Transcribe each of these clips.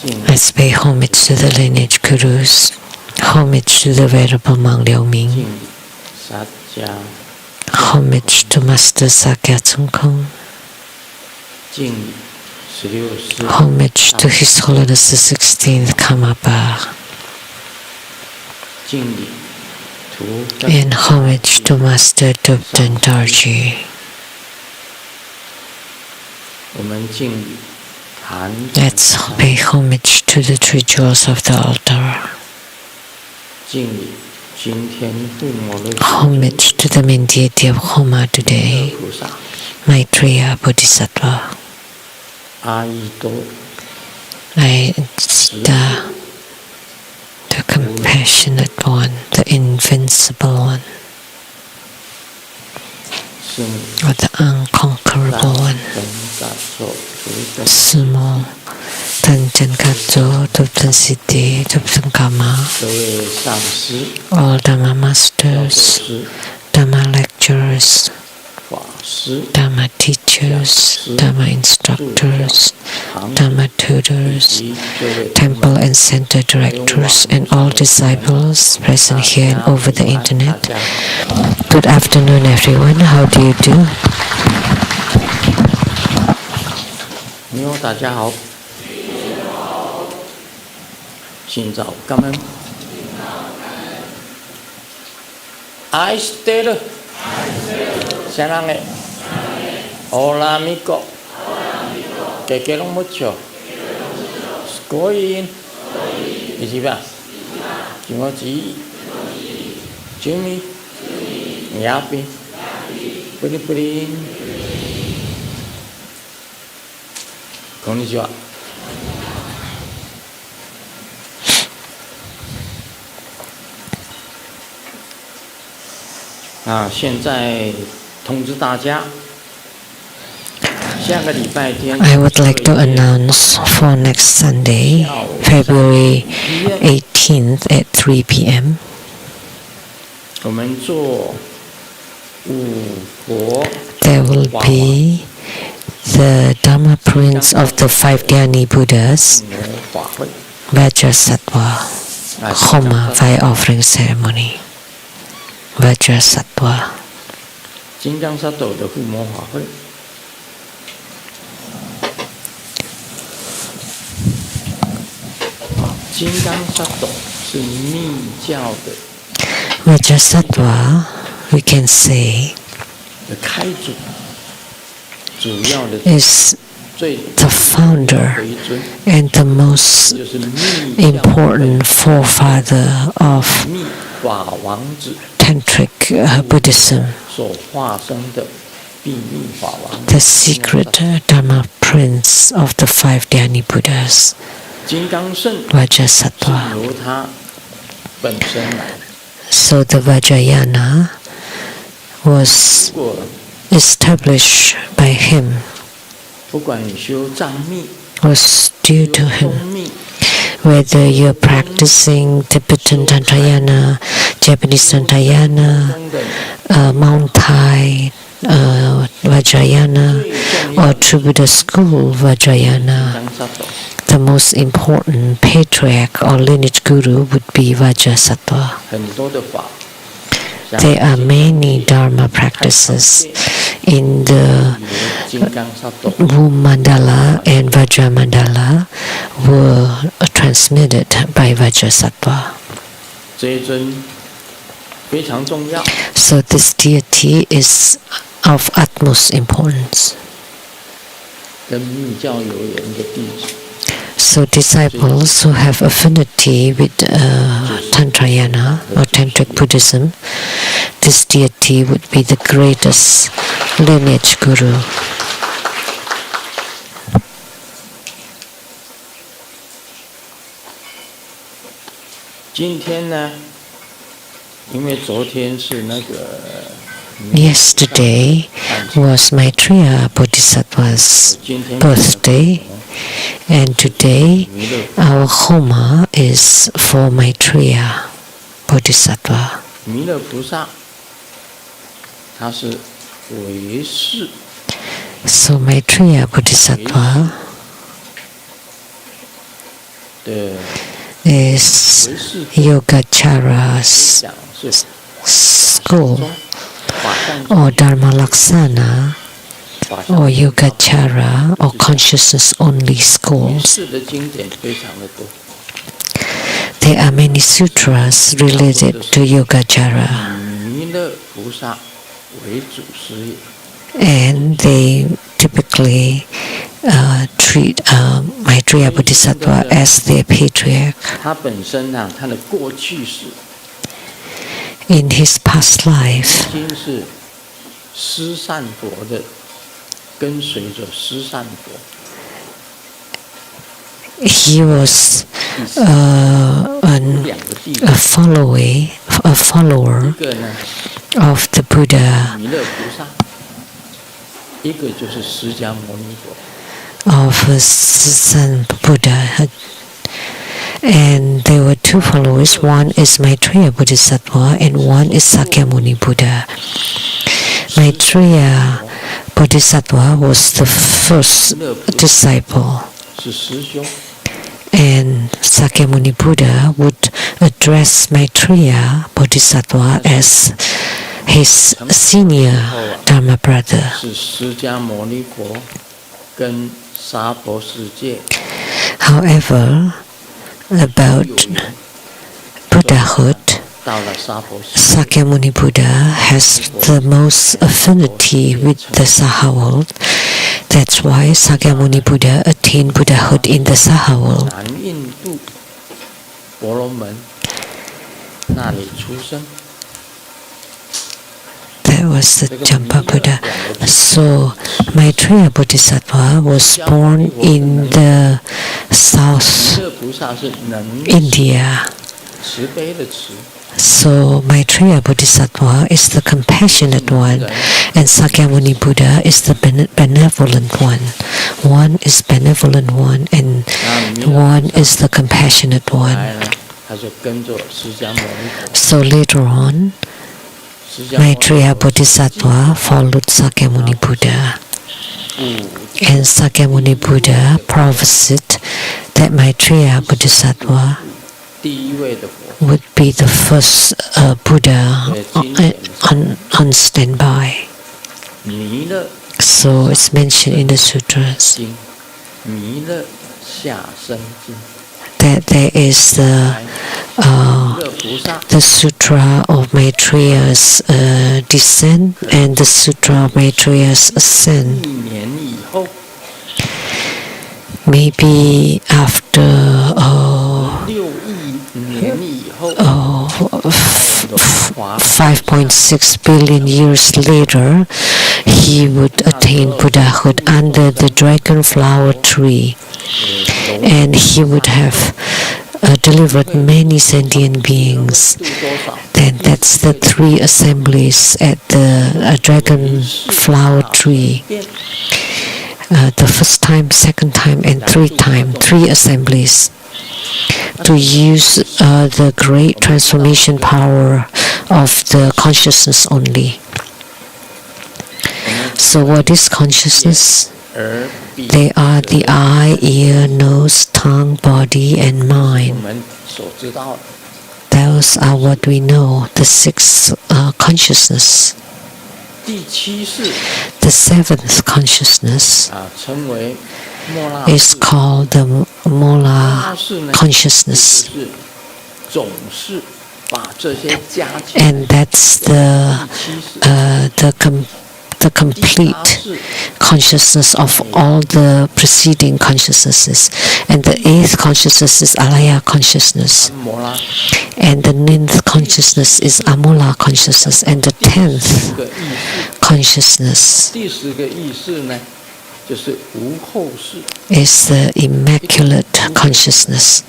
Let's pay homage to the lineage gurus, homage to the Venerable Monk Liao Ming, homage to Master Sakya Tsung Kong, homage to His Holiness the 16th Karmapa, and homage to Master Dubden Dorji. Let's pay homage to the three jewels of the altar. Homage to the main deity of Homa today, Maitreya Bodhisattva. The compassionate one, the invincible one, or the unconquerable one. Sumo, Tanjan Kato, Tuptan Siddhi, Tuptan Kama, all Dhamma masters, Dhamma lecturers, Dhamma teachers, Dhamma instructors, Dhamma tutors, temple and center directors, and all disciples present here and over the internet. Good afternoon, everyone. How do you do? 你好，大家好。今早感恩。愛してる。サラゲ。オラミコ。ケケロムチョ。すごい。一番。気持ちいい。準備。やっぴ。プリプリ。こんにちは。现在通知大家，下个礼拜天。I would like to announce for next Sunday, February 18th at 3 p.m. 我们做五佛。There will be the Dhamma prince of the 5 Dhyani Buddhas, Vajrasattva, Homa fire offering ceremony. Vajrasattva. 金刚萨埵的护摩法会。金刚萨埵是密教的。Vajrasattva, we can say, 的开祖。is the founder and the most important forefather of Tantric Buddhism, the secret Dhamma prince of the 5 Dhyani Buddhas, Vajrasattva. So the Vajrayana was established by him, was due to him. Whether you're practicing Tibetan Tantrayana, Japanese Tantrayana, Mount Thai Vajrayana, or True Buddha School Vajrayana, the most important patriarch or lineage guru would be Vajrasattva. There are many Dharma practices in the Wu Mandala and Vajra Mandala were transmitted by Vajrasattva. So this deity is of utmost importance. So disciples who have affinity with Tantrayana or Tantric Buddhism, this deity would be the greatest lineage guru. Yesterday was Maitreya Bodhisattva's birthday, and today our Homa is for Maitreya Bodhisattva. So Maitreya Bodhisattva is Yogacarra's school, or Dharma Laksana, or Yogacara, or consciousness only schools. There are many sutras related to Yogacara, and they typically treat Maitreya Bodhisattva as their patriarch. In his past life, he was a follower of the Buddha, of San Buddha. And there were two followers. One is Maitreya Bodhisattva and one is Sakyamuni Buddha. Maitreya Bodhisattva was the first disciple, and Sakyamuni Buddha would address Maitreya Bodhisattva as his senior Dharma brother. However, about Buddhahood, Sakyamuni Buddha has the most affinity with the Saha world. That's why Sakyamuni Buddha attained Buddhahood in the Saha world. That was the Champa Buddha. So Maitreya Bodhisattva was born in the South India. So Maitreya Bodhisattva is the compassionate one, and Sakyamuni Buddha is the benevolent one. One is benevolent one, and one is the compassionate one. So later on, Maitreya Bodhisattva followed Sakyamuni Buddha, and Sakyamuni Buddha prophesied that Maitreya Bodhisattva would be the first Buddha on standby. So it's mentioned in the sutras that there is the sutra of Maitreya's descent and the sutra of Maitreya's ascent. Maybe after 5.6 billion years later, he would attain Buddhahood under the dragon flower tree, and he would have delivered many sentient beings. Then that's the three assemblies at the dragon flower tree. The first time, second time, and third time, three assemblies, to use the great transformation power of the consciousness only. So what is consciousness? They are the eye, ear, nose, tongue, body, and mind. Those are what we know, the six consciousness. The seventh consciousness is called the Mola consciousness, and that's the complete consciousness of all the preceding consciousnesses. And the eighth consciousness is Alaya consciousness, and the ninth consciousness is Amula consciousness, and the 10th consciousness is the immaculate consciousness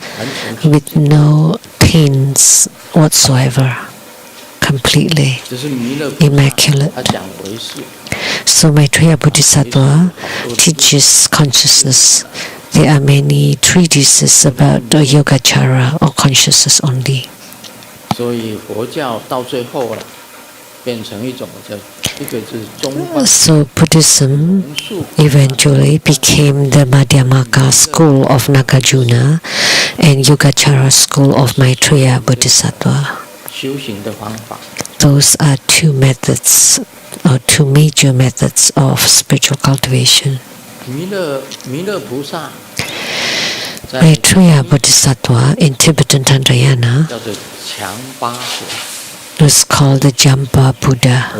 with no taints whatsoever, completely immaculate. So Maitreya Bodhisattva teaches consciousness. There are many treatises about the Yogacara, or consciousness only. So Buddhism eventually became the Madhyamaka school of Nagarjuna. and Yogacara school of Maitreya Bodhisattva. Those are two methods, or two major methods of spiritual cultivation. Maitreya Bodhisattva in Tibetan Tantrayana was called the Jampa Buddha.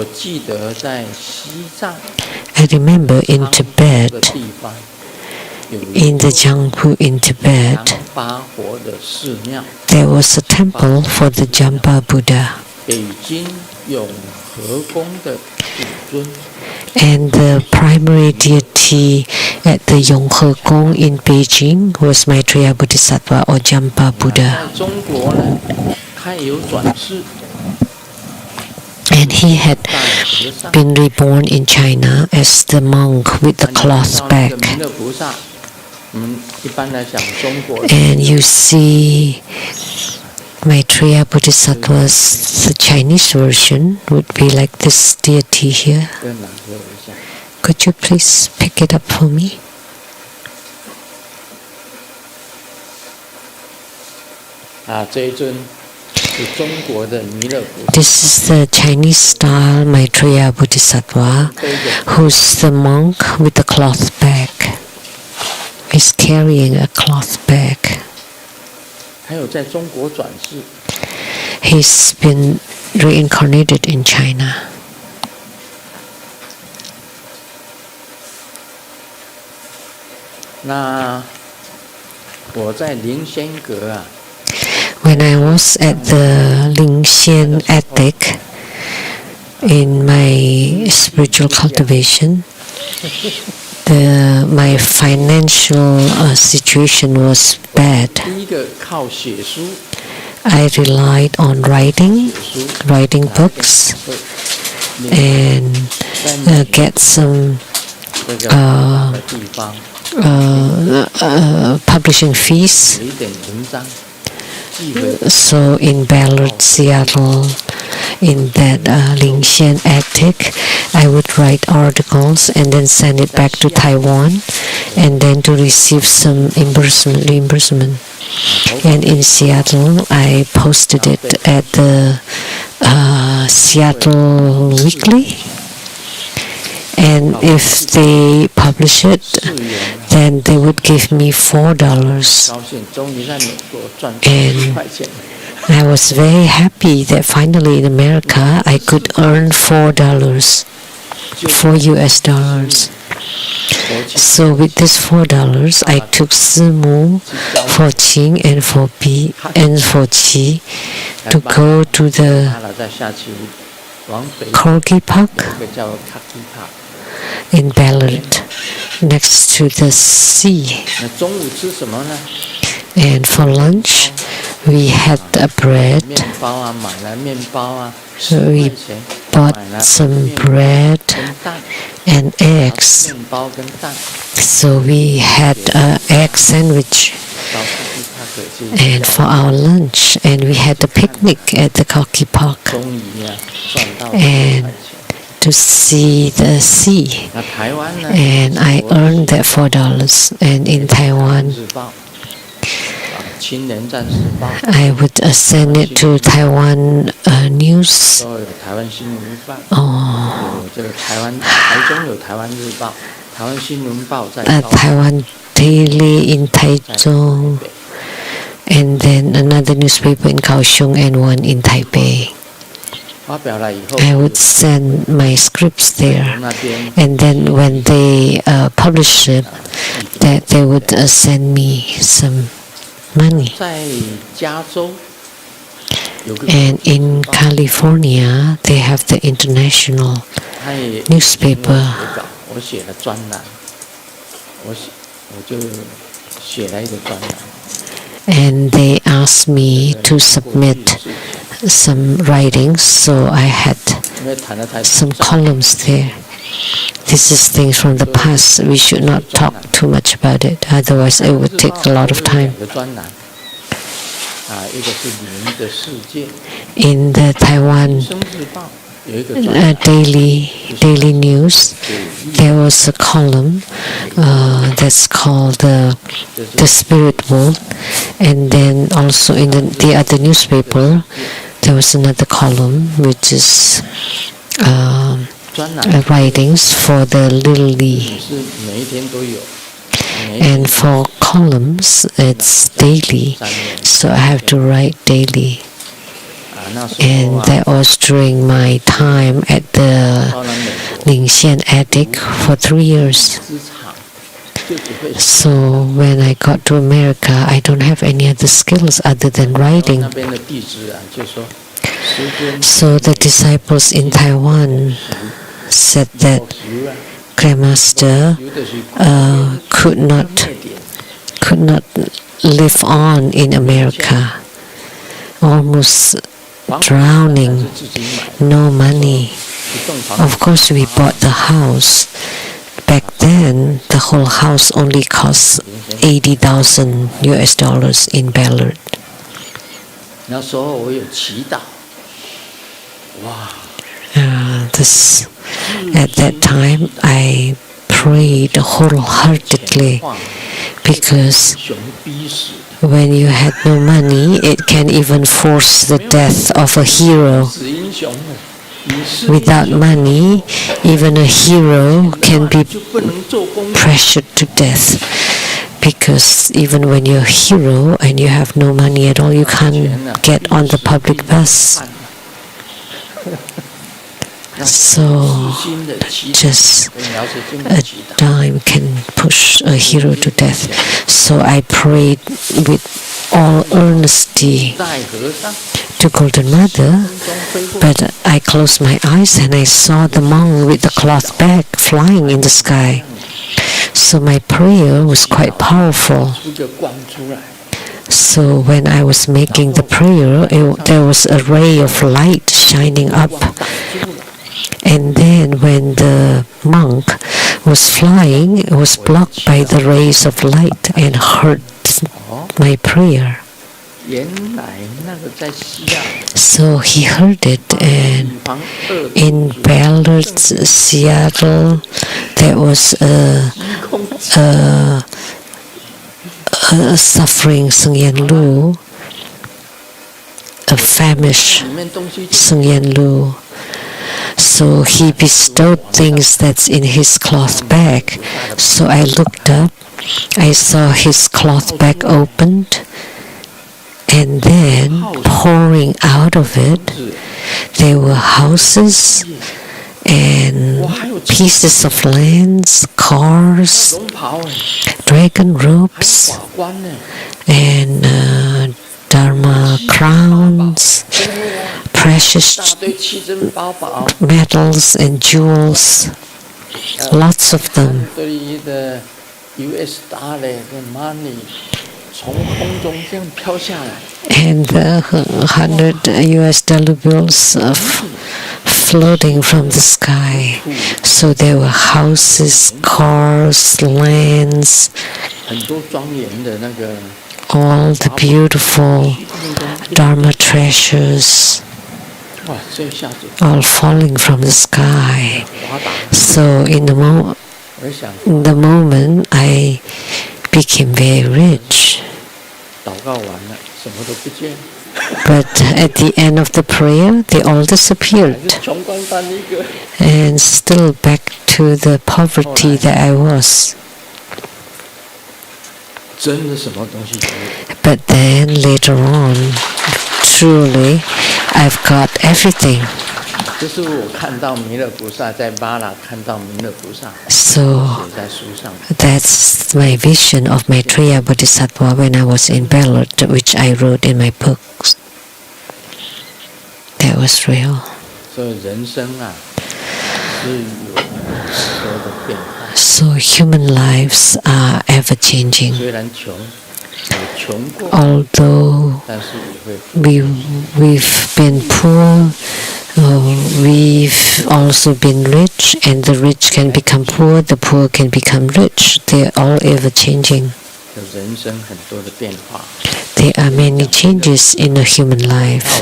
I remember in Tibet, in the Jianghu in Tibet, there was a temple for the Jampa Buddha. And the primary deity at the Yonghe Gong in Beijing was Maitreya Bodhisattva or Jampa Buddha. And he had been reborn in China as the monk with the cloth back. And you see Maitreya Bodhisattva's the Chinese version would be like this deity here. Could you please pick it up for me? This is the Chinese style Maitreya Bodhisattva, who's the monk with the cloth bag. He's carrying a cloth bag. He's been reincarnated in China. When I was at the Lingxian attic in my spiritual cultivation, my financial situation was bad. I relied on writing books, and get some publishing fees. So in Ballard, Seattle, in that Lingxian attic, I would write articles and then send it back to Taiwan, and then to receive some reimbursement. And in Seattle, I posted it at the Seattle Weekly. And if they publish it, then they would give me $4. And I was very happy that finally in America I could earn $4, $4. So with this $4, I took Simu for Qing and for Bi and for Qi to go to the Corgi Park in Ballard, next to the sea. And for lunch, we had a bread. So we bought some bread and eggs. So we had an egg sandwich and for our lunch, and we had a picnic at the Corgi Park and to see the sea. And I earned that $4. And in Taiwan, I would send it to Taiwan News. Taiwan Daily in Taichung, and then another newspaper in Kaohsiung and one in Taipei. I would send my scripts there, and then when they publish it, that they would send me some money. And in California, they have the international newspaper. And they asked me to submit some writings, so I had some columns there. This is things from the past. We should not talk too much about it, otherwise it would take a lot of time. In the Taiwan daily news, there was a column that's called the Spirit World, and then also in the other newspaper there was another column which is writings for the Little Li. And for columns, it's daily, so I have to write daily. And that was during my time at the Ningxian attic for 3 years. So when I got to America, I don't have any other skills other than writing. So the disciples in Taiwan said that Grandmaster could not live on in America, almost drowning, no money. Of course, we bought the house. Back then, the whole house only cost $80,000 in Ballard. At that time, I prayed wholeheartedly, because when you had no money, it can even force the death of a hero. Without money, even a hero can be pressured to death, because even when you're a hero and you have no money at all, you can't get on the public bus. So just a dime can push a hero to death. So I prayed with all earnesty to Golden Mother, but I closed my eyes and I saw the monk with the cloth bag flying in the sky. So my prayer was quite powerful. So when I was making the prayer, there was a ray of light shining up. And then when the monk was flying, it was blocked by the rays of light and hurt my prayer. So he heard it, and in Ballard, Seattle, there was a suffering Sung Yen Lu, a famished Sung Yen Lu. So he bestowed things that's in his cloth bag. So I looked up, I saw his cloth bag opened, and then pouring out of it, there were houses and pieces of lands, cars, dragon robes, and Dharma crowns, precious metals and jewels, lots of them. And the $100 bills floating from the sky. So there were houses, cars, lands, all the beautiful Dharma treasures, all falling from the sky. So in the moment, I became very rich. But at the end of the prayer, they all disappeared. And still back to the poverty that I was. But then later on, truly, I've got everything. So that's my vision of Maitreya Bodhisattva when I was in Ballard, which I wrote in my books. That was real. So human lives are ever changing. Although we've been poor, we've also been rich, and the rich can become poor, the poor can become rich. They're all ever changing. There are many changes in a human life.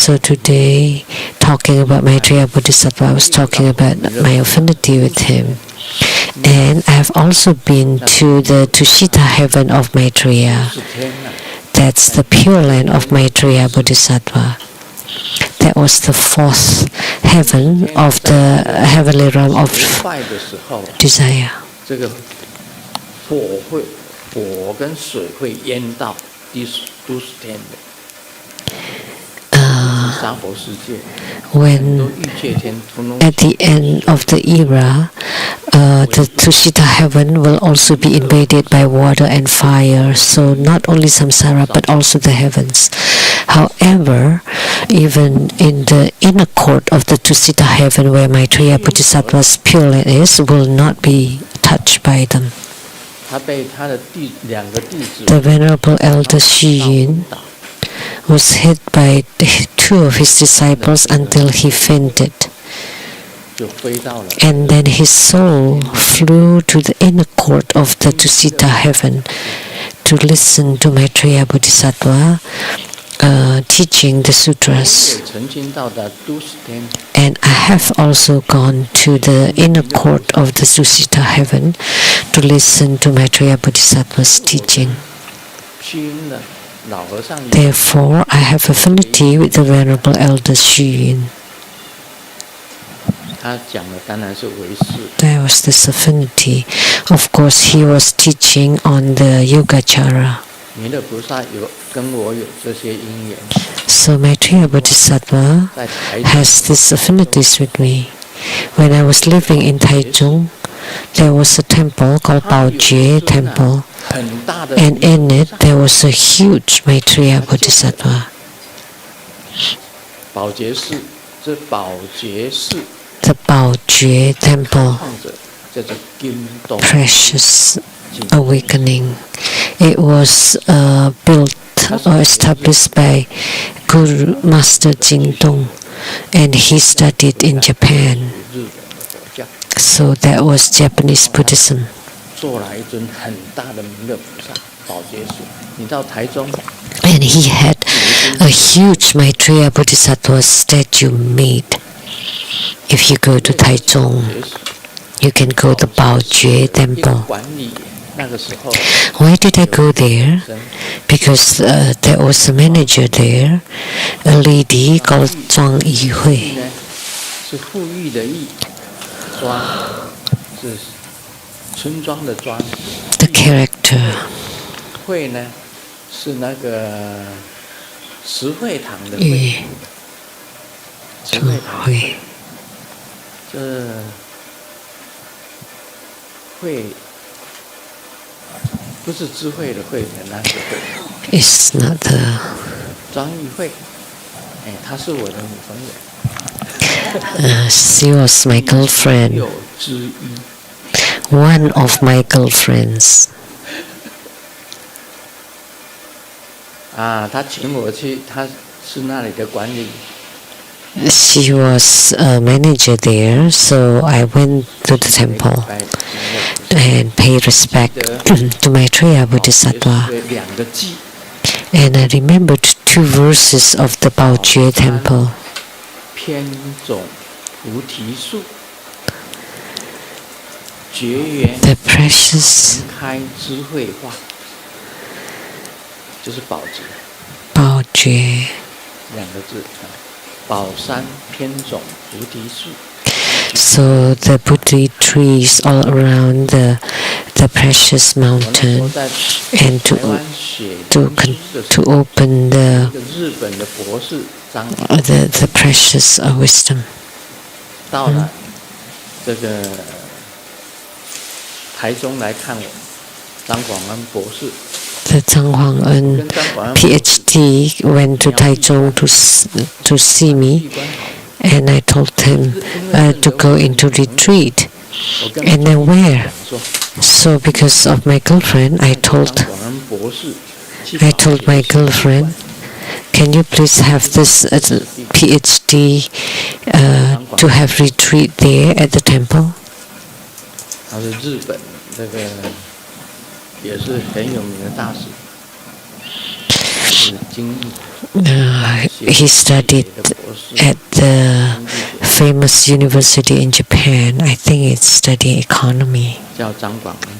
So today, talking about Maitreya Bodhisattva, I was talking about my affinity with him. And I have also been to the Tushita heaven of Maitreya. That's the Pure Land of Maitreya Bodhisattva. That was the fourth heaven of the heavenly realm of desire. When at the end of the era, the Tushita heaven will also be invaded by water and fire. So not only samsara but also the heavens. However, even in the inner court of the Tushita heaven where Maitreya Bodhisattva's pure land is, will not be touched by them. The Venerable Elder Xu Yun was hit by two of his disciples until he fainted. And then his soul flew to the inner court of the Tushita heaven to listen to Maitreya Bodhisattva teaching the sutras. And I have also gone to the inner court of the Tushita heaven to listen to Maitreya Bodhisattva's teaching. Therefore, I have affinity with the Venerable Elder Xu Yun. There was this affinity. Of course, he was teaching on the Yogacara. So Maitreya Bodhisattva has these affinities with me. When I was living in Taichung, there was a temple called Baojue Temple, and in it there was a huge Maitreya Bodhisattva. The Baojue Temple, precious awakening. It was built or established by Guru Master Jingdong, and he studied in Japan. So that was Japanese Buddhism. And he had a huge Maitreya Bodhisattva statue made. If you go to Taichung, you can go to Baojue Temple. Why did I go there? Because there was a manager there, a lady called Zhuang Yihui. The character. It's not the. She was my girlfriend. One of my girlfriends. She was a manager there, so I went to the temple and paid respect to Maitreya Bodhisattva. And I remembered two verses of the Baojue Temple. The precious Baojue. So the Bodhi trees all around the precious mountain, and to open the precious wisdom. The Zhang Huang-en PhD went to Taichung to see me, and I told him to go into retreat. And then where? So because of my girlfriend, I told my girlfriend, can you please have this PhD to have retreat there at the temple? he studied at the famous university in Japan. I think it's studying economy. 叫张广恩。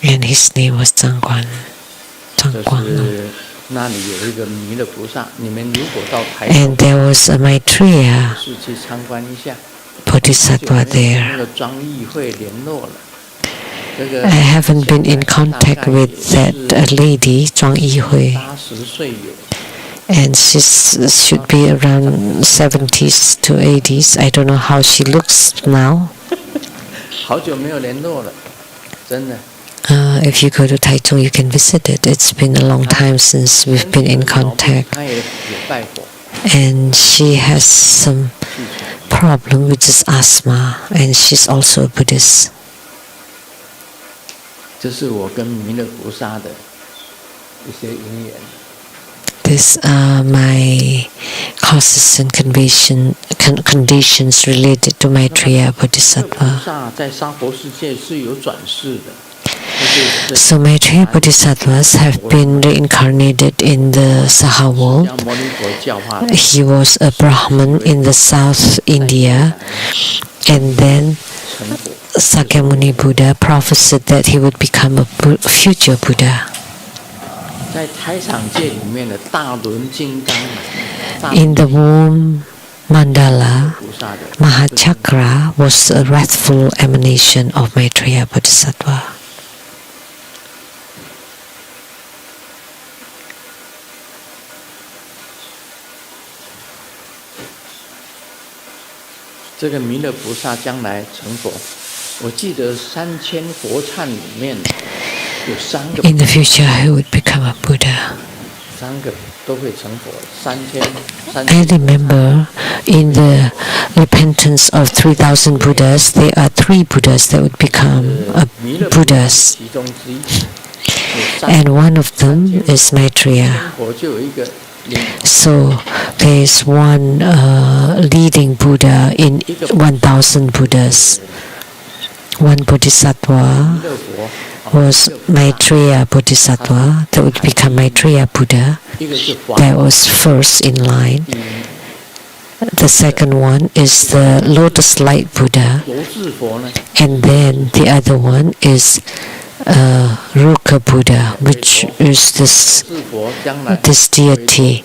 And his name was Zhang Guan. 这是那里有一个弥勒菩萨，你们如果到台 And there was a Maitreya 是去参观一下。 Bodhisattva there. 那个庄议会联络了。 I haven't been in contact with that lady, Zhuang Yihui. 80岁有。 And she should be around 70s to 80s. I don't know how she looks now. 好久没有联络了，真的。 If you go to Taichung, you can visit it. It's been a long time since we've been in contact. 他也拜佛。 And she has some problem, which is asthma, and she's also a Buddhist. 这是我跟弥勒菩萨的一些因缘。 These are my causes and conditions related to Maitreya Bodhisattva. 菩萨在娑婆世界是有转世的。 So Maitreya Bodhisattvas have been reincarnated in the Saha world. He was a Brahmin in the South India, and then Sakyamuni Buddha prophesied that he would become a future Buddha. In the womb mandala, Mahachakra was a wrathful emanation of Maitreya Bodhisattva. 这个弥勒菩萨将来成佛，我记得3000佛忏里面有3个。In the future, he would become a Buddha. 3个都会成佛，3000。I remember in the repentance of 3,000 Buddhas, there are 3 Buddhas that would become Buddhas. And one of them is Maitreya. So there is one leading Buddha in 1,000 Buddhas. One Bodhisattva was Maitreya Bodhisattva that would become Maitreya Buddha. That was first in line. The second one is the Lotus Light Buddha. And then the other one is Ruka Buddha, which is this deity,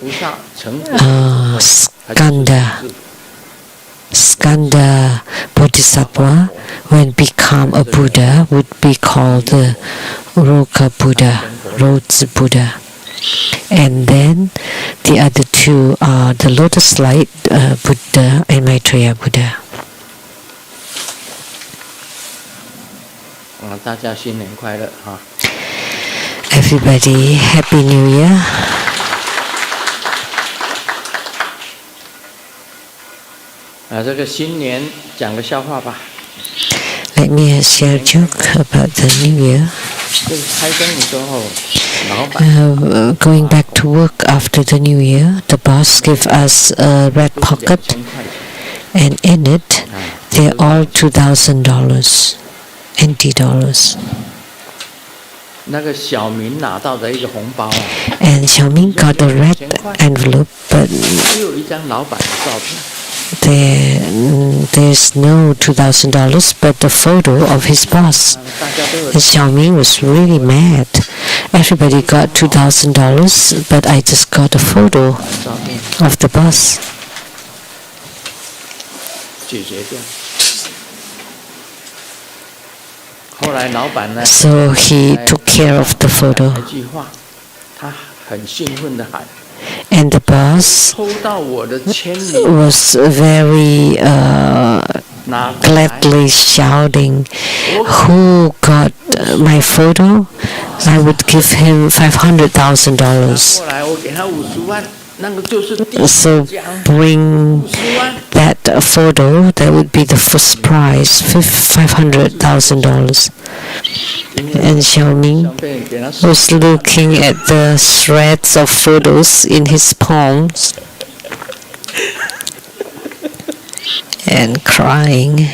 Skanda Bodhisattva, when become a Buddha, would be called the Ruka Buddha, Rhodes Buddha. And then the other 2 are the Lotus Light Buddha and Maitreya Buddha. 大家新年快乐哈 Everybody, Happy New Year. 这个新年讲个笑话吧 Let me share a joke about the New Year. 这个开工的时候，老板 going back to work after the New Year, the boss gave us a red pocket, and in it, they're all $2,000. NT dollars. And Xiaoming got a red envelope, but there's no $2,000, but the photo of his boss. And Xiaoming was really mad. Everybody got $2,000, but I just got a photo of the boss. So he took care of the photo. And the boss was very gladly shouting, "Who got my photo? I would give him $500,000. So bring that photo, that would be the first prize, $500,000. And Xiaoming was looking at the shreds of photos in his palms and crying.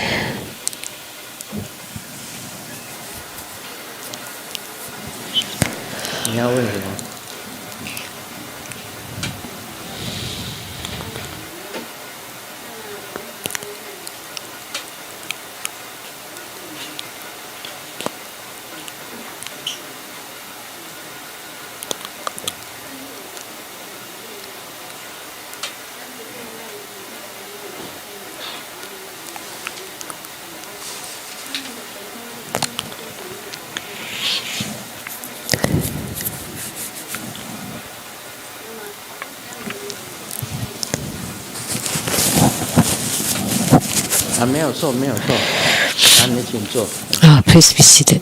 Oh, please be seated.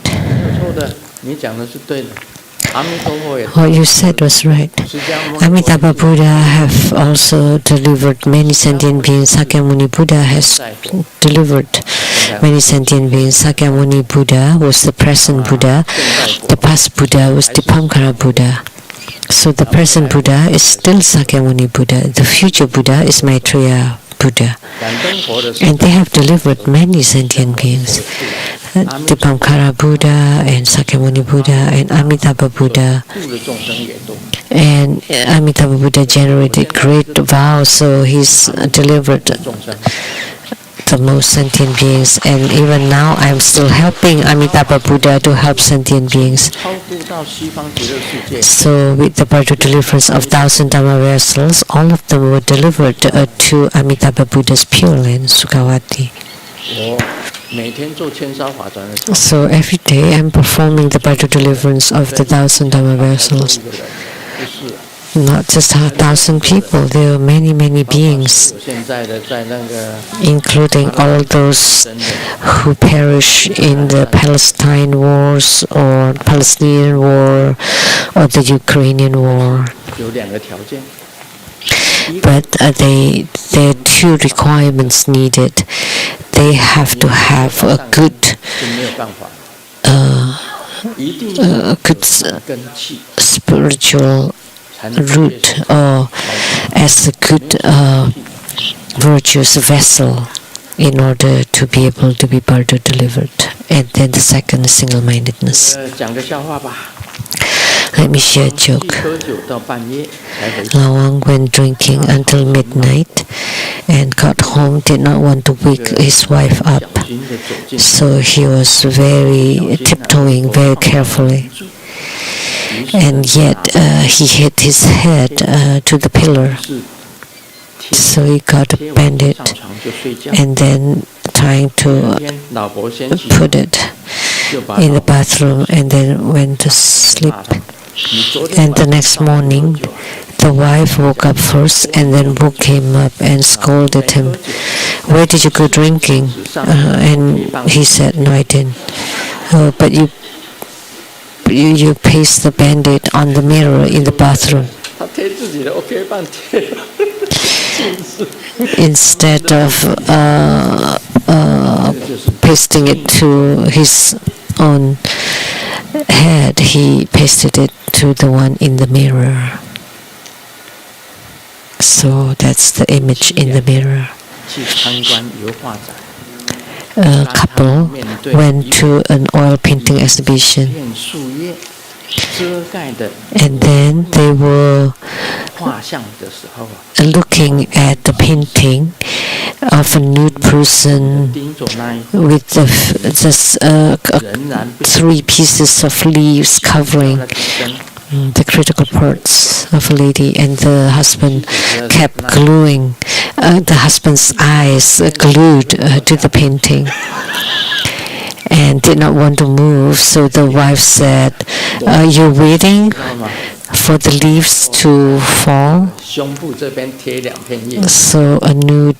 What you said was right. Amitabha Buddha have also delivered many sentient beings. Sakyamuni Buddha has delivered many sentient beings. Sakyamuni Buddha was the present Buddha. The past Buddha was Dipankara Buddha. So the present Buddha is still Sakyamuni Buddha. The future Buddha is Maitreya Buddha. And they have delivered many sentient beings. Dipankara Buddha and Sakyamuni Buddha and Amitabha Buddha. And Amitabha Buddha generated great vows, so he's delivered the most sentient beings. And even now I'm still helping Amitabha Buddha to help sentient beings. So with the part of deliverance of 1,000 Dhamma vessels, all of them were delivered to Amitabha Buddha's Pure Land, Sukhavati. So every day I'm performing the part of deliverance of the 1,000 Dhamma vessels. Not just 1,000 people, there are many, many beings, including all those who perish in the Palestine wars or Palestinian war or the Ukrainian war. But there are two requirements needed. They have to have a good spiritual root, or as a good virtuous vessel in order to be able to be Bardo delivered. And then the second is single-mindedness. Let me share a joke. Lawang went drinking until midnight and got home, did not want to wake his wife up. So he was tiptoeing very carefully. And yet he hit his head to the pillar. So he got a bandage and then trying to put it in the bathroom and then went to sleep. And the next morning, the wife woke up first and then woke him up and scolded him. Where did you go drinking? And he said, no, I didn't. But you paste the band-aid on the mirror in the bathroom. Instead of pasting it to his own head, he pasted it to the one in the mirror. So that's the image in the mirror. A couple went to an oil painting exhibition, and then they were looking at the painting of a nude person with just 3 pieces of leaves covering the critical parts of a lady, and the husband kept gluing the husband's eyes glued to the painting and did not want to move. So the wife said, are you waiting for the leaves to fall? So a nude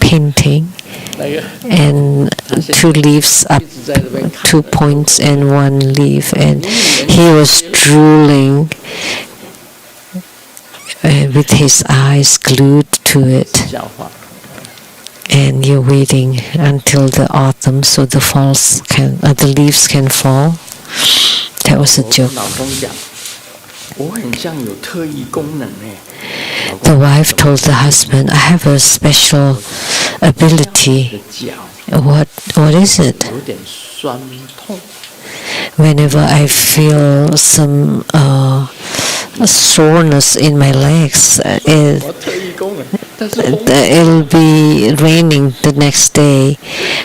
painting and 2 leaves up, 2 points and 1 leaf, and he was drooling with his eyes glued to it. And you're waiting until the autumn so the leaves can fall. That was a joke. The wife told the husband, I have a special ability. What is it? Whenever I feel some soreness in my legs, it'll be raining the next day.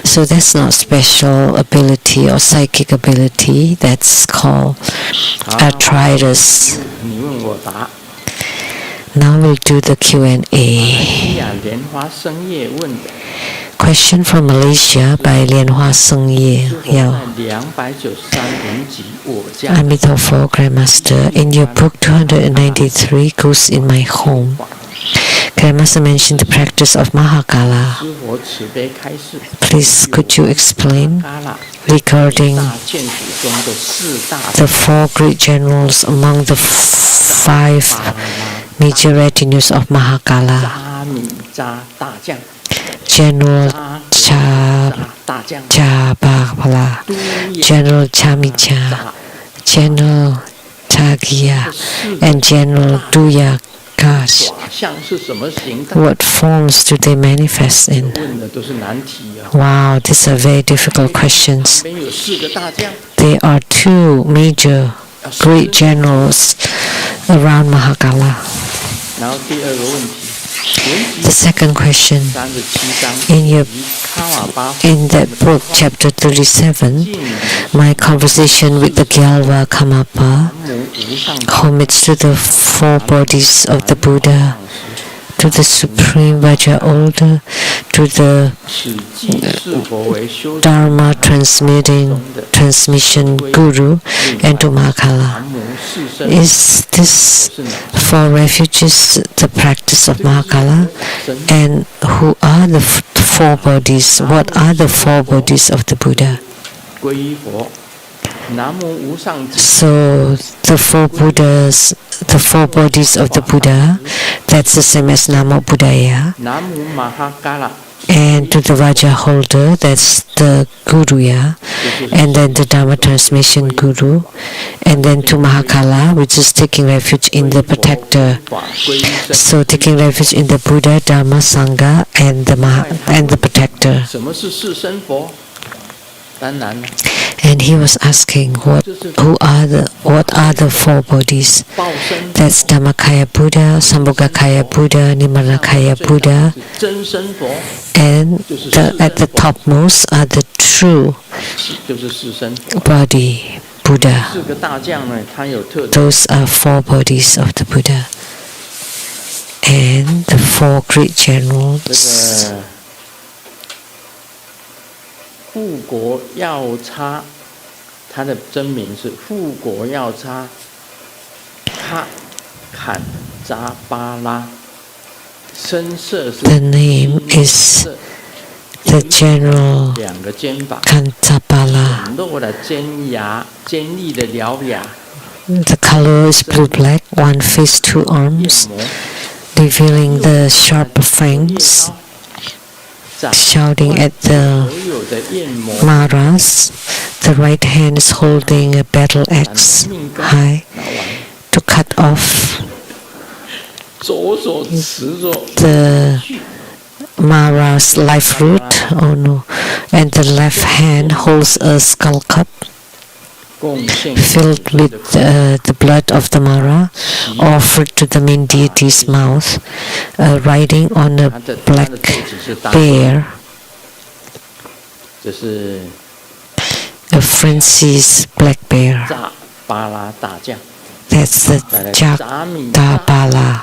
So that's not special ability or psychic ability. That's called arthritis. Now we'll do the Q&A. Question from Malaysia by Lianhua Seng Ye. Amitabha Grandmaster, in your book 293, Ghosts in My Home, Grandmaster mentioned the practice of Mahakala. Please, could you explain regarding the 4 great generals among the 5 major retinues of Mahakala? General Chabala, General Chamija, General Tagia, and General Duyakash. What forms do they manifest in? Wow, these are very difficult questions. There are 2 major great generals around Mahakala. The second question, in that book, chapter 37, my conversation with the Gyalva Kamapa, homage to the 4 bodies of the Buddha, to the Supreme Vajra-Older, to the Dharma transmission Guru, and to Mahakala. Is this 4 refuges the practice of Mahakala? And who are the 4 bodies? What are the 4 bodies of the Buddha? So the 4 Buddhas, the 4 bodies of the Buddha, that's the same as Namo Buddhaya. And to the Vajra holder, that's the Guruya, and then the Dharma transmission Guru, and then to Mahakala, which is taking refuge in the protector. So taking refuge in the Buddha, Dharma, Sangha, and the protector. And he was asking what are the 4 bodies? That's Dhammakaya Buddha, Sambhogakaya Buddha, Nibbana-kaya Buddha, and at the topmost are the true body Buddha. Those are 4 bodies of the Buddha. And the 4 great generals. 护国药叉，他的真名是护国药叉哈坎扎巴拉，身色是 The name is the General Kantabala. 露了尖牙，尖利的獠牙。The color is blue-black, 1 face, 2 arms, revealing the sharp fangs. Shouting at the Maras, the right hand is holding a battle axe high to cut off the Mara's life root. Oh no! And the left hand holds a skull cup filled with the blood of the Mara, offered to the main deity's mouth, riding on a black bear, a frenzied black bear. That's the Jagdabala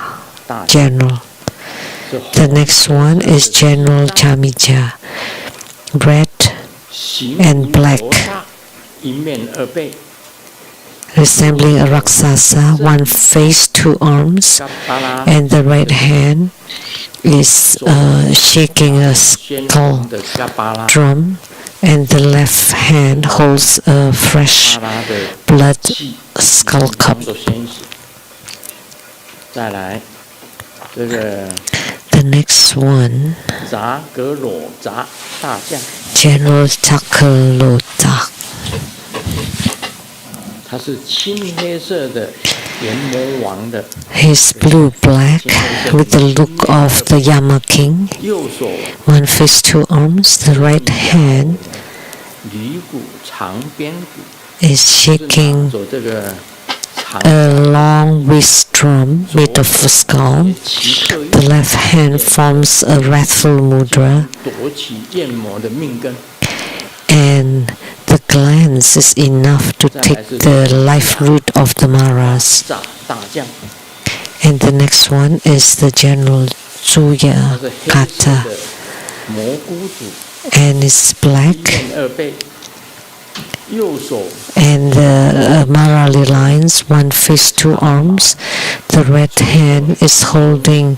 general. The next one is General Chamija, red and black, resembling a Raksasa, 1 face, 2 arms, and the right hand is shaking a skull drum, and the left hand holds a fresh blood skull cup. The next one, General Chakalota. He's blue-black with the look of the Yama king. 1 face, 2 arms. The right hand is shaking a long whist drum made of a skull. The left hand forms a wrathful mudra, and the glance is enough to take the life root of the Maras. And the next one is the General Zuya Kata, and it's black, and the Marali lines, 1 face, 2 arms. The red hand is holding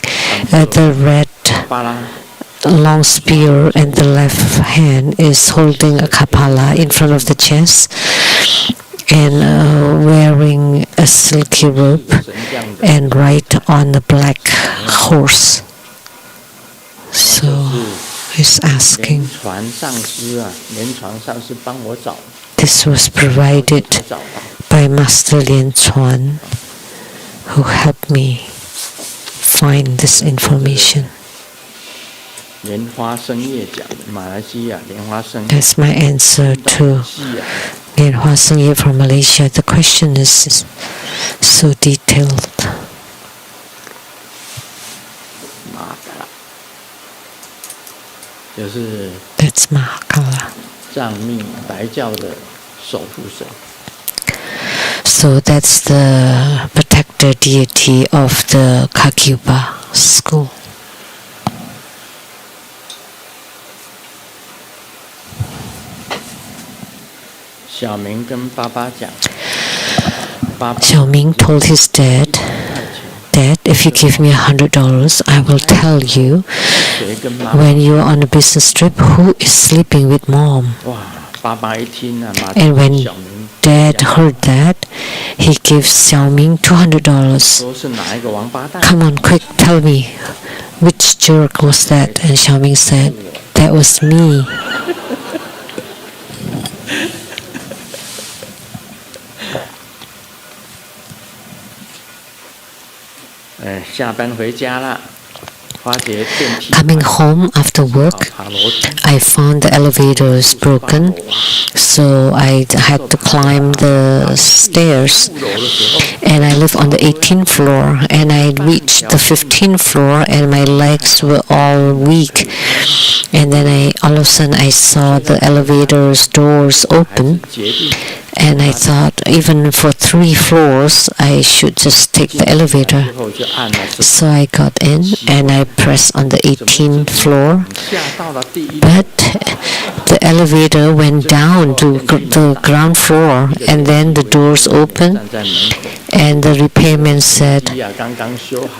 the red long spear, and the left hand is holding a kapala in front of the chest, and wearing a silky robe, and ride on a black horse. So he's asking. This was provided by Master Lien Chuan, who helped me find this information. That's my answer to Lien Hua Seng Ye from Malaysia. The question is so detailed. That's Mahakala. So that's the protector deity of the Kakyupa school. Xiaoming told his dad, "Dad, if you give me $100, I will tell you when you are on a business trip who is sleeping with mom." And when Dad heard that, he gave Xiaoming $200. "Come on, quick, tell me, which jerk was that?" And Xiaoming said, "That was me." Coming home after work, I found the elevator is broken, so I had to climb the stairs, and I live on the 18th floor, and I reached the 15th floor, and my legs were all weak, and then all of a sudden I saw the elevator's doors open, and I thought even for 3 floors I should just take the elevator. So I got in and I pressed on the 18th floor, but the elevator went down to the ground floor, and then the doors opened, and the repairman said,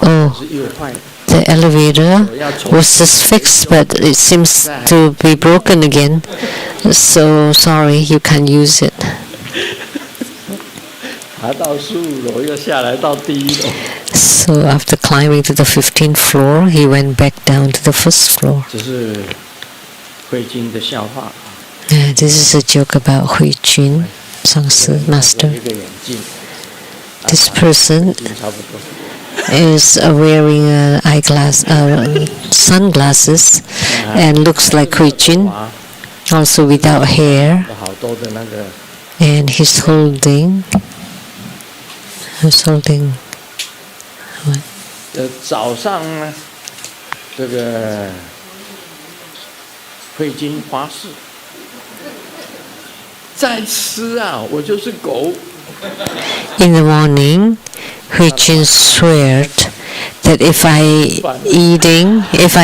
"Oh, the elevator was just fixed, but it seems to be broken again, so sorry, you can't use it." So after climbing to the 15th floor, he went back down to the first floor. This is a joke about Hui Jun, Sangsi Master. This person is wearing sunglasses and looks like Hui Jun, also without hair, and he's holding what? 早上呢，这个慧金花市在吃啊，我就是狗。In the morning, Hui Jun sweared that if I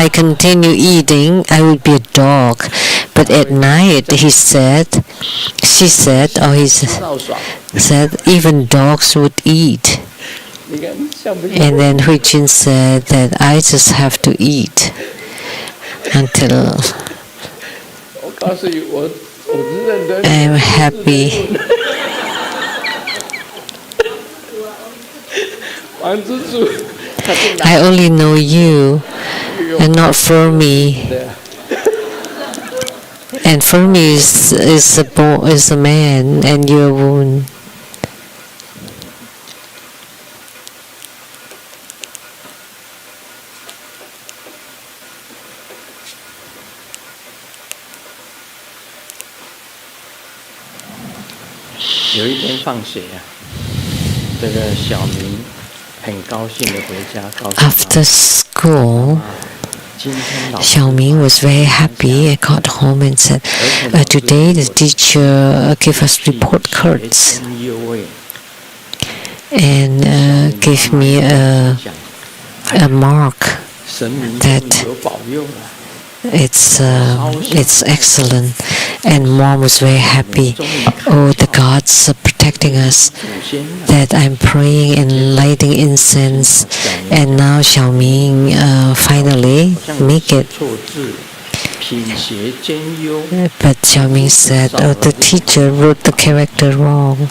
continue eating, I would be a dog. But at night, he said, even dogs would eat. And then Hui Jun said that I just have to eat until I'm happy. I only know you and not Fermi. And Fermi is a man, and you're a woman. After school, Xiaoming was very happy. I got home and said, "Today the teacher gave us report cards and gave me a mark that it's excellent." And mom was very happy. Oh, the gods are protecting us. That I'm praying and lighting incense, and now Xiaoming finally make it. But Xiaoming said, oh, the teacher wrote the character wrong.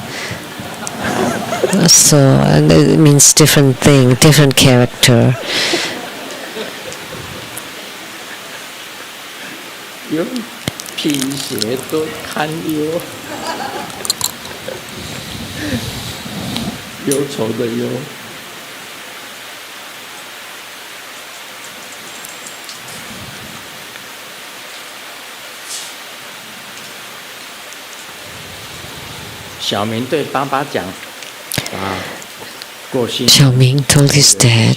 So it means different thing, different character. Xiaoming told his dad,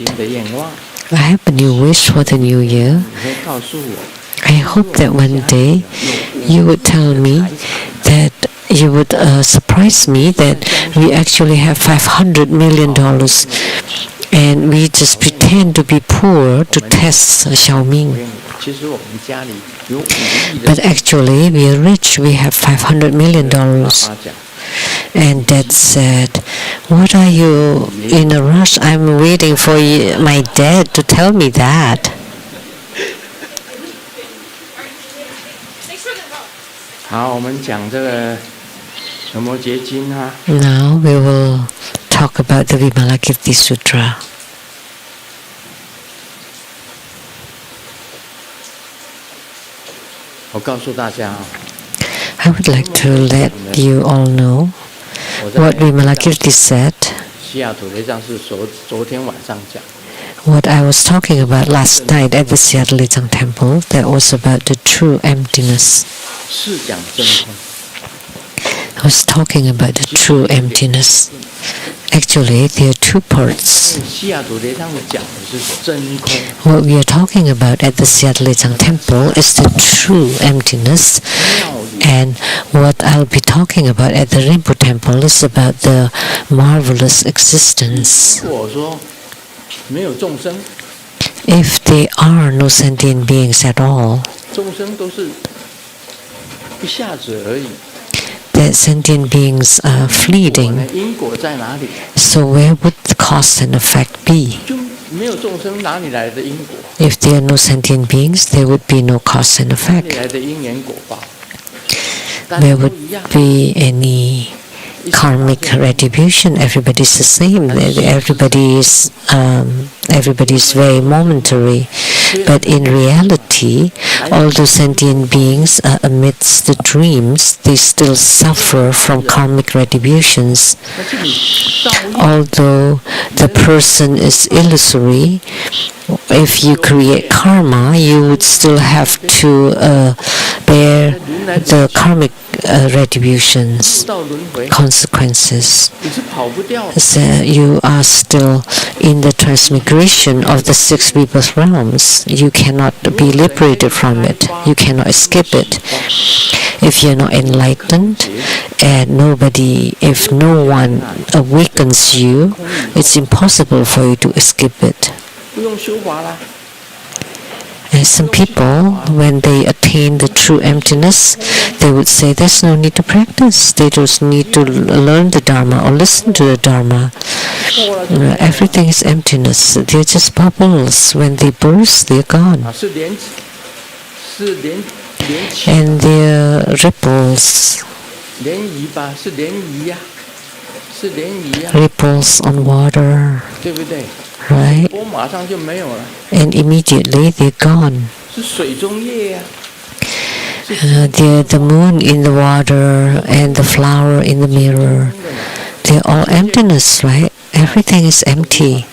I have a new wish for the new year. I hope that one day you would tell me that you would surprise me that we actually have $500 million and we just pretend to be poor to test Xiaoming. But actually we are rich, we have $500 million. And Dad said, what are you in a rush? I'm waiting for my dad to tell me that. Now we will talk about the Vimalakirti Sutra. I would like to let you all know what Vimalakirti said. What I was talking about last night at the Seattle Lechang Temple, that was about the true emptiness. I was talking about the true emptiness. Actually, there are two parts. What we are talking about at the Seattle Lechang Temple is the true emptiness, and what I'll be talking about at the Rinpo Temple is about the marvelous existence. If there are no sentient beings at all, that sentient beings are fleeting. So where would the cause and effect be? If there are no sentient beings, there would be no cause and effect. There would be any karmic retribution. Everybody's the same. Everybody's very momentary. But in reality, all those sentient beings are amidst the dreams. They still suffer from karmic retributions. Although the person is illusory, if you create karma, you would still have to bear the karmic retributions, consequences. So you are still in the transmigration of the six rebirth realms. You cannot be liberated from it. You cannot escape it. If you're not enlightened and if no one awakens you, it's impossible for you to escape it. And some people, when they attain the true emptiness, they would say there's no need to practice. They don't need to learn the Dharma or listen to the Dharma. Everything is emptiness. They're just bubbles. When they burst, they're gone. And they're ripples. Ripples on water. Right? And immediately they're gone. They're the moon in the water and the flower in the mirror. They're all emptiness, right? Everything is empty.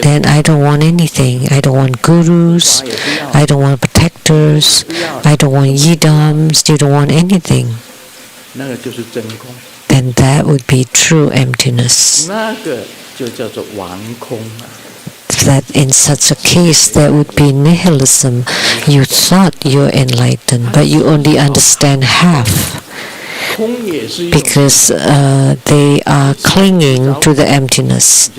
Then I don't want anything. I don't want gurus. I don't want protectors. I don't want yidams. You don't want anything. Then that would be true emptiness. That in such a case, there would be nihilism. You thought you're enlightened, but you only understand half. Because they are clinging to the emptiness.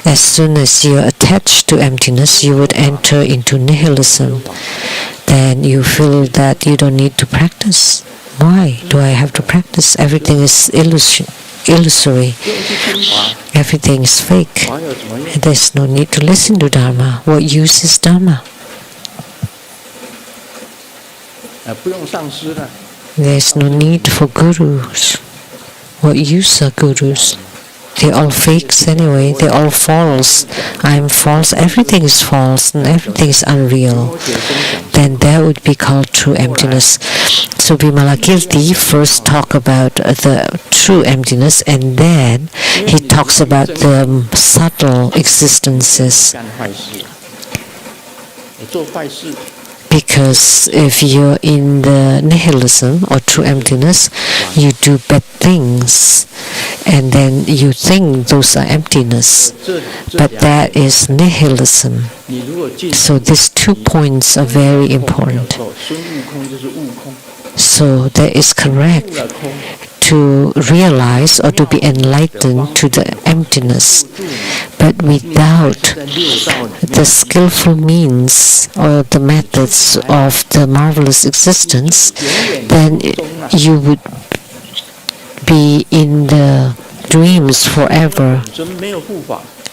As soon as you are attached to emptiness, you would enter into nihilism. Then you feel that you don't need to practice. Why do I have to practice? Everything is illusory. Everything is fake. There's no need to listen to Dharma. What use is Dharma? There's no need for gurus. What use are gurus? They're all fakes anyway. They're all false. I'm false. Everything is false and everything is unreal. Then that would be called true emptiness. So Vimalakirti first talk about the true emptiness, and then he talks about the subtle existences. Because if you're in the nihilism or true emptiness, you do bad things, and then you think those are emptiness, but that is nihilism. So these 2 points are very important. So that is correct to realize or to be enlightened to the emptiness. But without the skillful means or the methods of the marvelous existence, then you would be in the dreams forever.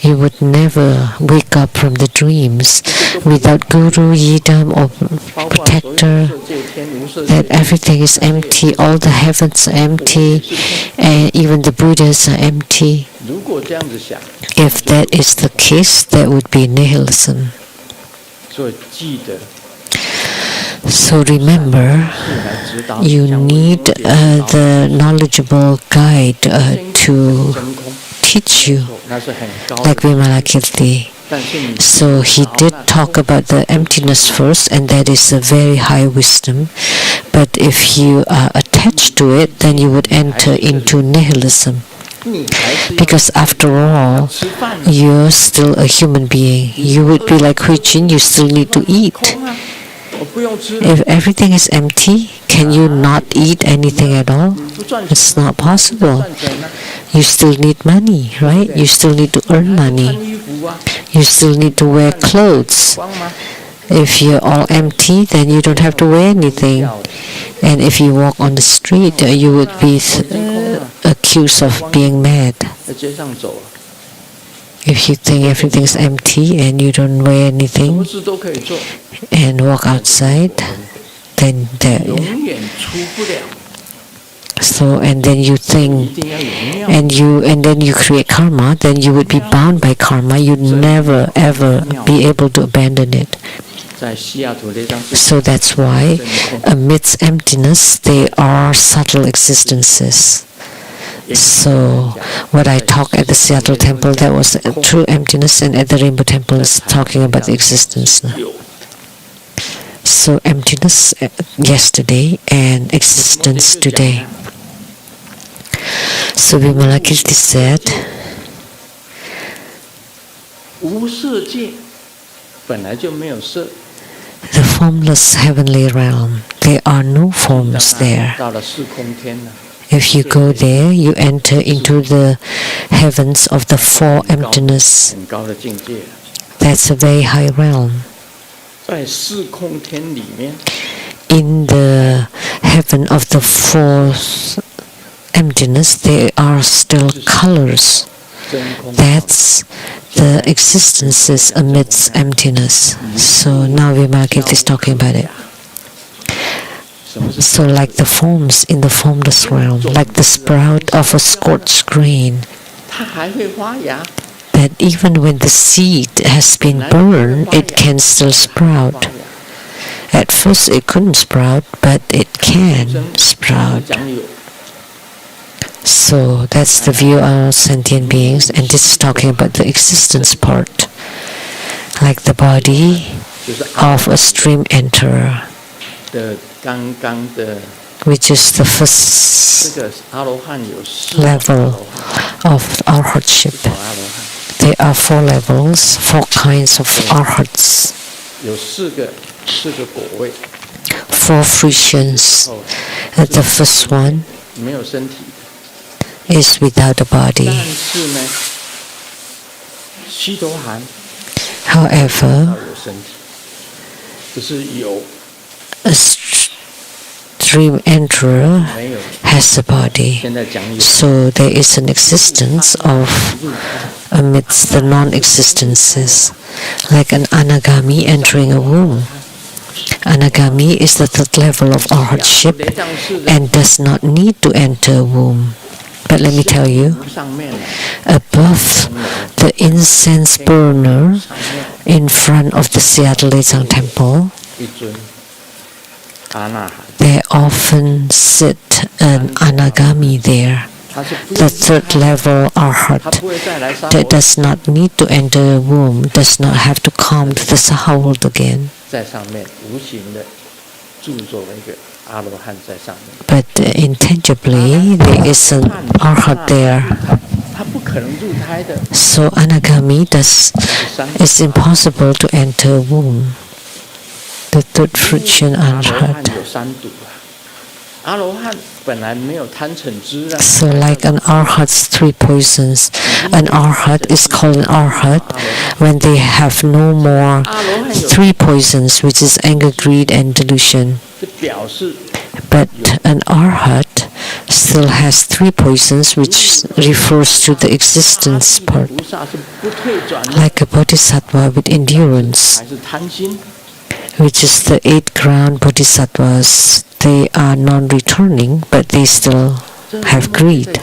You would never wake up from the dreams without guru, yidam, or protector. That everything is empty, all the heavens are empty, and even the Buddhas are empty. If that is the case, that would be nihilism. So remember, you need the knowledgeable guide to teach you, like Vimalakirti. So he did talk about the emptiness first, and that is a very high wisdom. But if you are attached to it, then you would enter into nihilism. Because after all, you're still a human being. You would be like Hui Jin, you still need to eat. If everything is empty, can you not eat anything at all? It's not possible. You still need money, right? You still need to earn money. You still need to wear clothes. If you're all empty, then you don't have to wear anything. And if you walk on the street, you would be accused of being mad. If you think everything's empty and you don't wear anything and walk outside, then and then you think and then you create karma, then you would be bound by karma. You'd never ever be able to abandon it. So that's why amidst emptiness there are subtle existences. So what I talked at the Seattle temple, that was true emptiness, and at the Rainbow temple is talking about the existence now. So emptiness yesterday and existence today. So Vimalakirti said, the formless heavenly realm, there are no forms there. If you go there, you enter into the heavens of the four emptiness. That's a very high realm. In the heaven of the fourth emptiness, there are still colors. That's the existences amidst emptiness. So now Vimalakirti is talking about it. So like the forms in the formless realm, like the sprout of a scorched grain, that even when the seed has been burned, it can still sprout. At first it couldn't sprout, but it can sprout. So that's the view of all sentient beings, and this is talking about the existence part. Like the body of a stream enterer, which is the first level of arhatship. There are 4 levels, 4 kinds of arhats, 4 fruitions. The first one is without a body. However, a dream enterer has a body, so there is an existence of amidst the non-existences, like an anagami entering a womb. Anagami is the third level of arhatship and does not need to enter a womb. But let me tell you, above the incense burner in front of the Seattle Lechang temple, there often sit an anagami there, the third level arhat, that does not need to enter a womb, does not have to come to the Saha world again. But intangibly, there is an arhat there. So anagami it's impossible to enter a womb. The third fruition arhat. So like an arhat's three poisons, an arhat is called an arhat when they have no more three poisons, which is anger, greed, and delusion. But an arhat still has three poisons, which refers to the existence part, like a bodhisattva with endurance, which is the 8 ground bodhisattvas. They are non-returning, but they still have greed.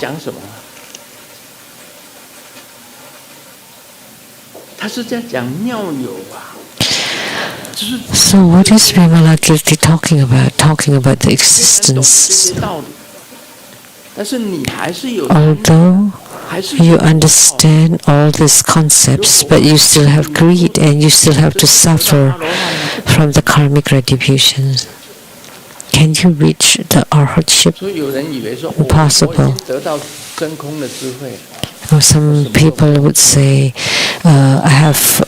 So what is Vimalakirti talking about? Talking about the existence. Although you understand all these concepts, but you still have greed and you still have to suffer from the karmic retribution. Can you reach the arhatship? Impossible. Or some people would say, I have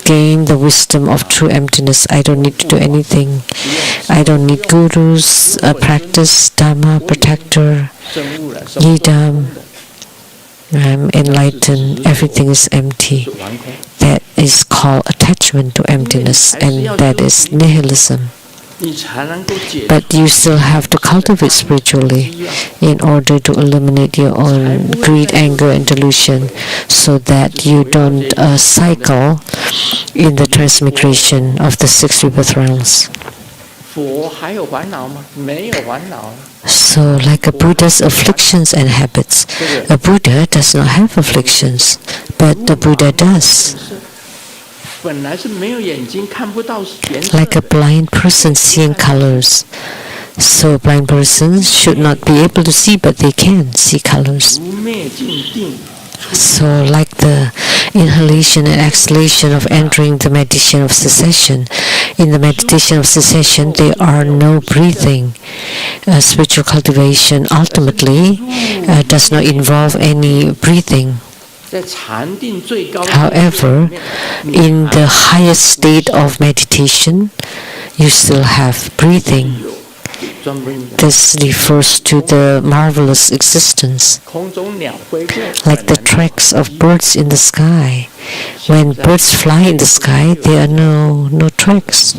gained the wisdom of true emptiness. I don't need to do anything. I don't need gurus, practice, dharma, protector, yidam. I'm enlightened. Everything is empty. That is called attachment to emptiness, and that is nihilism. But you still have to cultivate spiritually in order to eliminate your own greed, anger, and delusion, so that you don't cycle in the transmigration of the 6 rebirth realms. So like a Buddha's afflictions and habits, a Buddha does not have afflictions, but the Buddha does. Like a blind person seeing colors. So a blind person should not be able to see, but they can see colors. So like the inhalation and exhalation of entering the meditation of cessation. In the meditation of cessation, there are no breathing. Spiritual cultivation ultimately does not involve any breathing. However, in the highest state of meditation, you still have breathing. This refers to the marvelous existence, like the tracks of birds in the sky. When birds fly in the sky, there are no tracks.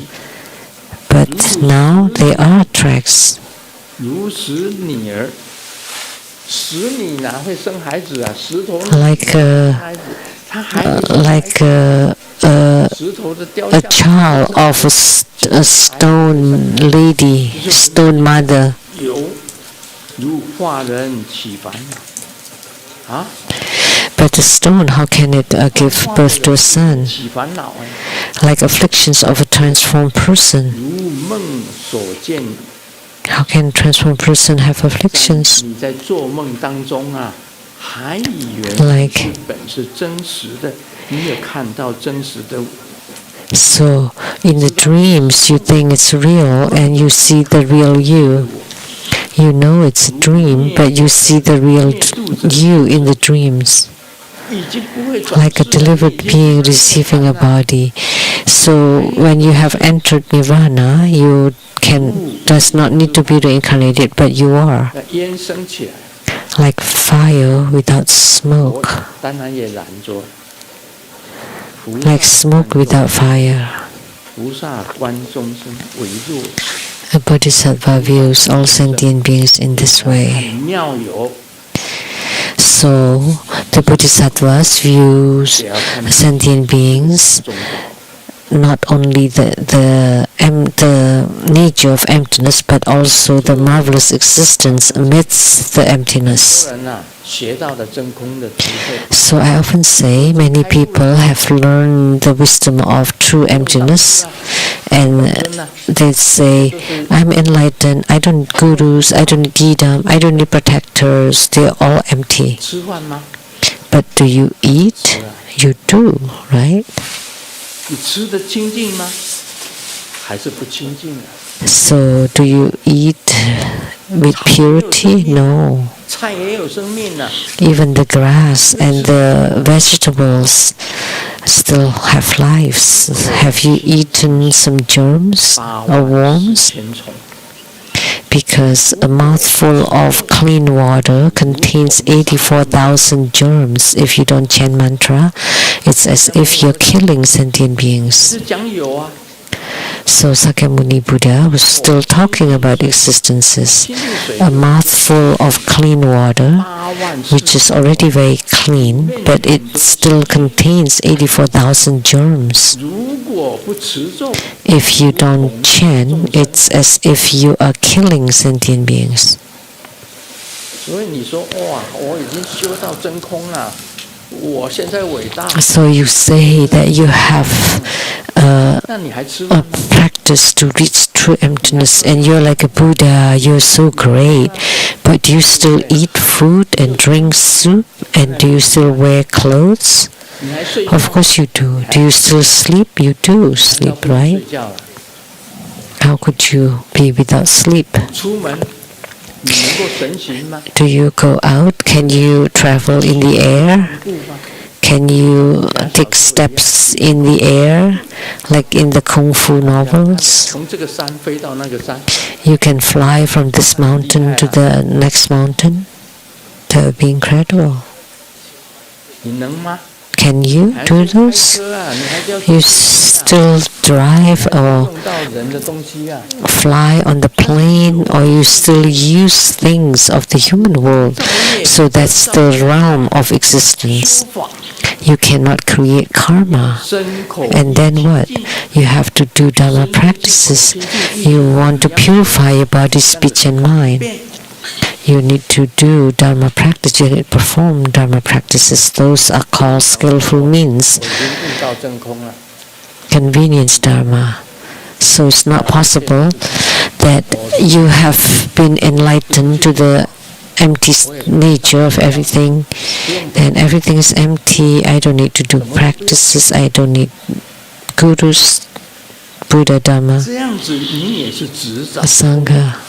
But now there are tracks. Like a child of a stone lady, stone mother. But the stone, how can it give birth to a son? Like afflictions of a transformed person. How can a transformed person have afflictions? Like, so in the dreams you think it's real and you see the real you. You know it's a dream, but you see the real you in the dreams. Like a delivered being receiving a body. So when you have entered nirvana, you does not need to be reincarnated, but you are. Like fire without smoke. like smoke without fire. A bodhisattva views all sentient beings in this way. So the bodhisattvas views sentient beings not only the nature of emptiness, but also the marvelous existence amidst the emptiness. So I often say many people have learned the wisdom of true emptiness, and they say, I'm enlightened, I don't need gurus, I don't need yidam, I don't need protectors, they're all empty. But do you eat? You do, right? So do you eat with purity? No. Even the grass and the vegetables still have lives. Have you eaten some germs or worms? Because a mouthful of clean water contains 84,000 germs. If you don't chant mantra, it's as if you're killing sentient beings. So Sakyamuni Buddha was still talking about existences. A mouthful of clean water, which is already very clean, but it still contains 84,000 germs. If you don't chant, it's as if you are killing sentient beings. So you say that you have a practice to reach true emptiness and you're like a Buddha, you're so great, but do you still eat food and drink soup, and do you still wear clothes? Of course you do. Do you still sleep? You do sleep, right? How could you be without sleep? Do you go out? Can you travel in the air? Can you take steps in the air, like in the Kung Fu novels? You can fly from this mountain to the next mountain? That would be incredible. Can you do this? You still drive or fly on the plane, or you still use things of the human world. So that's the realm of existence. You cannot create karma. And then what? You have to do Dharma practices. You want to purify your body, speech and mind. You need to do Dharma practice, you need to perform Dharma practices. Those are called skillful means. Convenience Dharma. So it's not possible that you have been enlightened to the empty nature of everything, and everything is empty. I don't need to do practices, I don't need gurus, Buddha, Dharma, Sangha.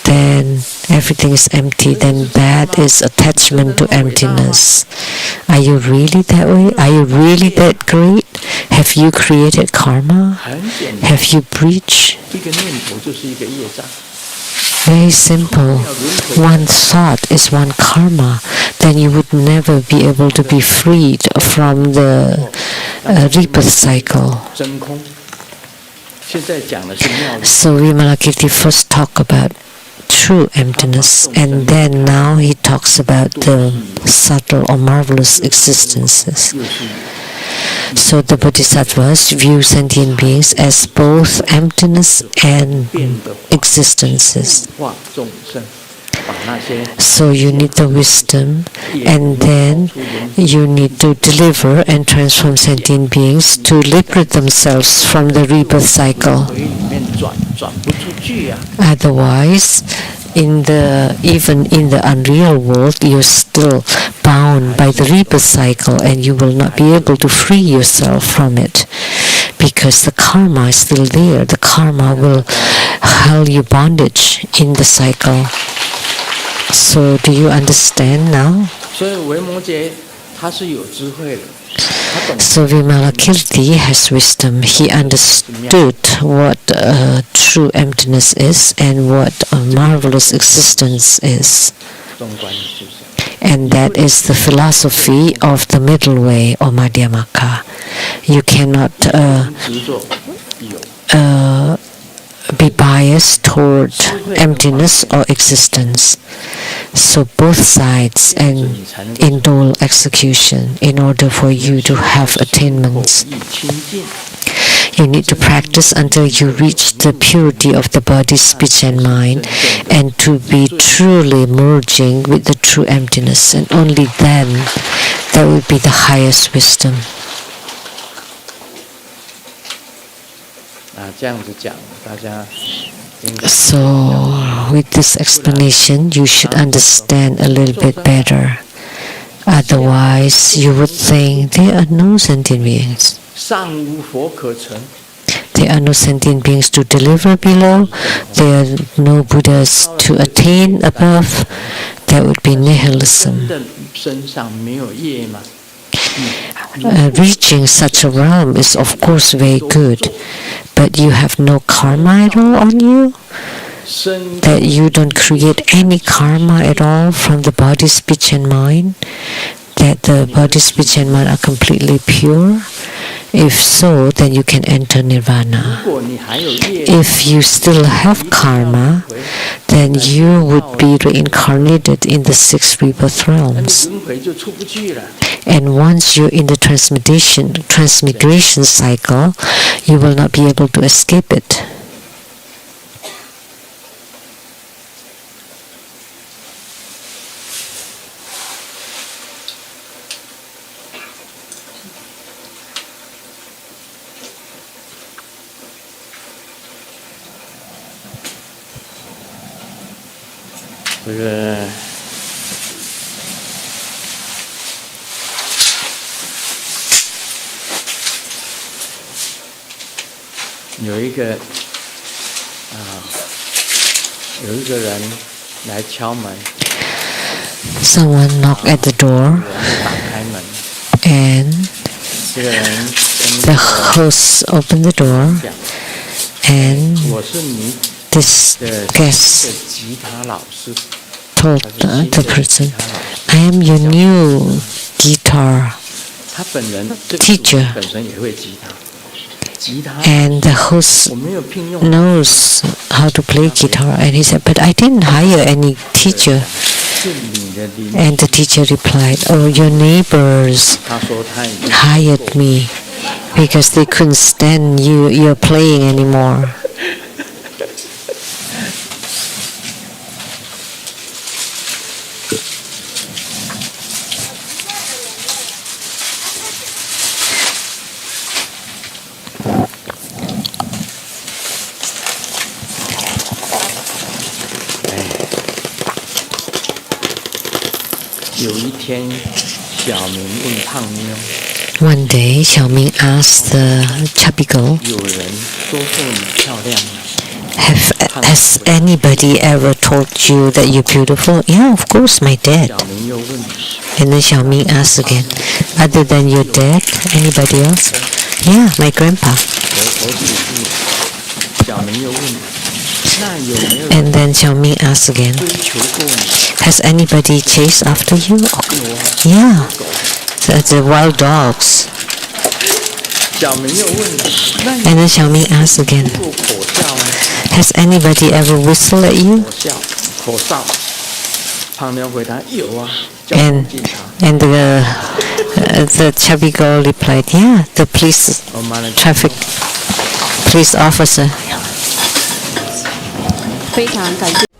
Then everything is empty, then that is attachment to emptiness. Are you really that way? Are you really that great? Have you created karma? Have you breached? Very simple. One thought is one karma. Then you would never be able to be freed from the rebirth cycle. So Vimalakirti first talked about true emptiness, and then now he talks about the subtle or marvelous existences. So the bodhisattvas view sentient beings as both emptiness and existences. So you need the wisdom, and then you need to deliver and transform sentient beings to liberate themselves from the rebirth cycle. Otherwise, even in the unreal world, you're still bound by the rebirth cycle, and you will not be able to free yourself from it, because the karma is still there. The karma will hold you bondage in the cycle. So do you understand now? So Vimalakirti has wisdom. He understood what true emptiness is and what a marvelous existence is. And that is the philosophy of the middle way or Madhyamaka. You cannot be biased toward emptiness or existence. So both sides and in dual execution in order for you to have attainments. You need to practice until you reach the purity of the body, speech and mind, and to be truly merging with the true emptiness, and only then that will be the highest wisdom. So with this explanation you should understand a little bit better. Otherwise you would think there are no sentient beings. There are no sentient beings to deliver below. There are no Buddhas to attain above. That would be nihilism. Reaching such a realm is of course very good, but you have no karma at all on you? That you don't create any karma at all from the body, speech and mind? That the body, speech and mind are completely pure? If so, then you can enter nirvana. If you still have karma, then you would be reincarnated in the 6 rebirth realms. And once you're in the transmigration cycle, you will not be able to escape it. Someone knocked at the door, and the host opened the door, and this guest told the person, I am your new guitar teacher. And the host knows how to play guitar, and he said, but I didn't hire any teacher. And the teacher replied, oh, your neighbors hired me because they couldn't stand your playing anymore. One day, Xiaoming asked the chubby girl, has anybody ever told you that you're beautiful? Yeah, of course, my dad. And then Xiaoming asked again, other than your dad, anybody else? Yeah, my grandpa. And then Xiaoming asked again, has anybody chased after you? Oh, yeah, the wild dogs. And then Xiaoming asked again, has anybody ever whistled at you? And the chubby girl replied, yeah, the traffic police officer. 非常感谢。